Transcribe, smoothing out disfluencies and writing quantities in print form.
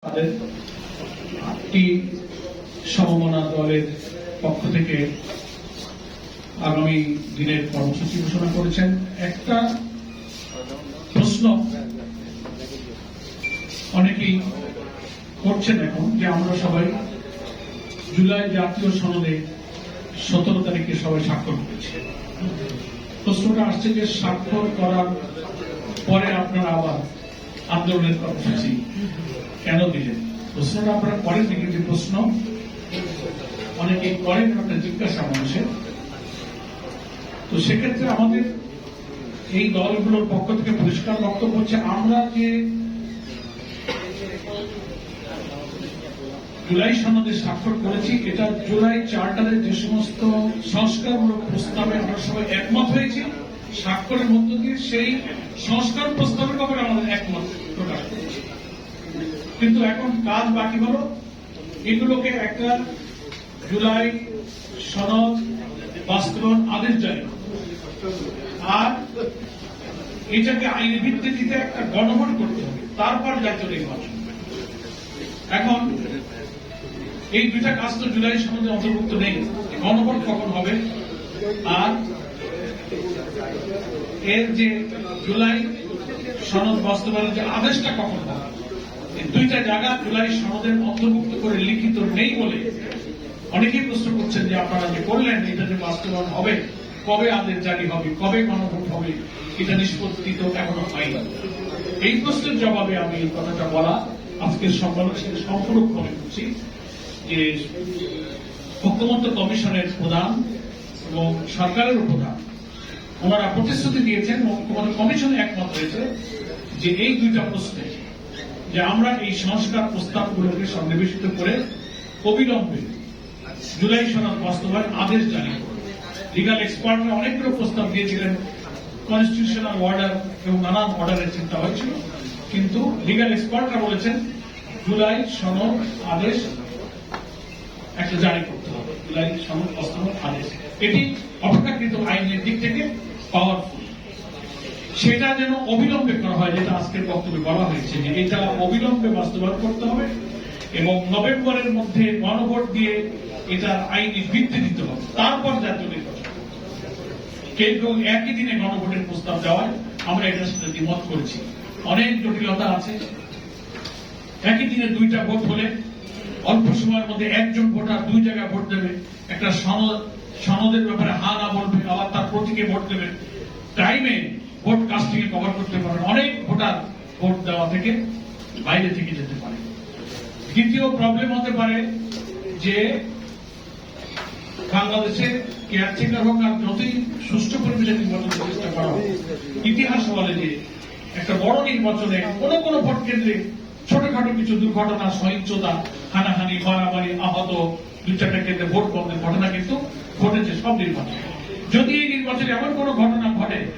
তাদের 8টি সমমনা দলের পক্ষ থেকে আগামী দিনের কর্মসূচি ঘোষণা করেছেন। একটা প্রশ্ন অনেকেই করছেন এখন যে আমরা সবাই জুলাই জাতীয় সনদে 17 তারিখে সবাই স্বাক্ষর করেছি। প্রশ্নটা আসছে যে স্বাক্ষর করার পরে আপনারা আবার আন্দোলনের কর্মসূচি কেন দিলেন? প্রশ্নটা আপনারা করেন নাকি? যে প্রশ্ন অনেকেই করেন একটা জিজ্ঞাসা মানুষের। তো সেক্ষেত্রে আমাদের এই দলগুলোর পক্ষ থেকে পরিষ্কার বক্তব্য হচ্ছে, আমরা যে জুলাই সনদে স্বাক্ষর করেছি এটা জুলাই চার্টারের যে সমস্ত সংস্কারমূলক প্রস্তাবে আমরা সবাই একমত হয়েছি, স্বাক্ষরের মধ্য দিয়ে সেই সংস্কার প্রস্তাবের ব্যাপারে আমাদের একমত প্রকাশ করেছি। কিন্তু এখন কাজ বাকি হলো এগুলোকে একটা জুলাই সনদ বাস্তবায়ন আদেশ জারি আর এটাকে আইনি ভিত্তিতে একটা গণভোট করতে হবে, তারপর জাতীয় নির্বাচন। এখন এই দুইটা কাজ তো জুলাই সনদে অন্তর্ভুক্ত নেই। গণভোট কখন হবে আর এর যে জুলাই সনদ বাস্তবায়নের যে আদেশটা কখন হবে, এই দুইটা জায়গা জুলাই সনদের অন্তর্ভুক্ত করে লিখিত নেই বলে অনেকেই প্রশ্ন করছেন যে আপনারা যে করলেন এটা যে বাস্তবায়ন হবে, কবে আদেশ জারি হবে, কবে গণভোট হবে, এটা নিষ্পত্তি তো এখনো হয়নি। এই প্রশ্নের জবাবে আমি এই কথাটা বলা আজকের সম্মেলনের সাথে সম্পূর্ণ মনে করছি যে ঐক্যমত্য কমিশনের প্রধান এবং সরকারের প্রধান ওনারা প্রতিশ্রুতি দিয়েছেন এবং ঐক্যমত্য কমিশনে একমত হয়েছে যে এই দুইটা প্রশ্নে যে আমরা এই সংস্কার প্রস্তাবগুলোকে সন্নিবেশিত করে অবিলম্বে জুলাই সনদ বাস্তবায়ন আদেশ জারি করব। লিগাল এক্সপার্টরা অনেকগুলো প্রস্তাব দিয়েছিলেন, কনস্টিটিউশনাল অর্ডার এবং নানান অর্ডারের চিন্তা হয়েছিল, কিন্তু লিগাল এক্সপার্টরা বলেছেন জুলাই সনদ আদেশ একটা জারি করতে হবে। জুলাই সনদ বাস্তবায়ন আদেশ এটি অপেক্ষাকৃত আইনের দিক থেকে পাওয়ারফুল, সেটা যেন অবিলম্বে করা হয়, যেটা আজকের বক্তব্যে বলা হয়েছে যে এটা অবিলম্বে বাস্তবায়ন করতে হবে এবং নভেম্বরের মধ্যে গণভোট দিয়ে এটা আইনি ভিত্তি দিতে হবে, তারপর জাতীয় নির্বাচন। কেউ একই দিনে গণভোটের প্রস্তাব দেওয়ায় আমরা এটার সাথে দ্বিমত করেছি। অনেক জটিলতা আছে। একই দিনে দুইটা ভোট হলে অল্প সময়ের মধ্যে একজন ভোটার দুই জায়গায় ভোট দেবে, একটা সনদের ব্যাপারে হা না বলবে, আবার তার প্রতীকে ভোট দেবে, টাইমে ভোট কাস্টিং এ কভার করতে পারবেন। অনেক ভোটার ভোট দেওয়া থেকে বাইরে থেকে যেতে পারে। দ্বিতীয় প্রবলেম হতে পারে যে বাংলাদেশে কেয়ারটেকার হোক আর যতই সুষ্ঠু পরিবেশে নির্বাচনের চেষ্টা করা হোক, ইতিহাস বলে যে একটা বড় নির্বাচনে কোন কোন ভোট কেন্দ্রে ছোটখাটো কিছু দুর্ঘটনা, সহিংসতা, হানাহানি, মারামারি, আহত, দুই চারটা কেন্দ্রে ভোট বন্ধের ঘটনা কিন্তু ঘটেছে সব নির্বাচনে। যদি এই নির্বাচনে এমন কোন ঘটনা ঘটে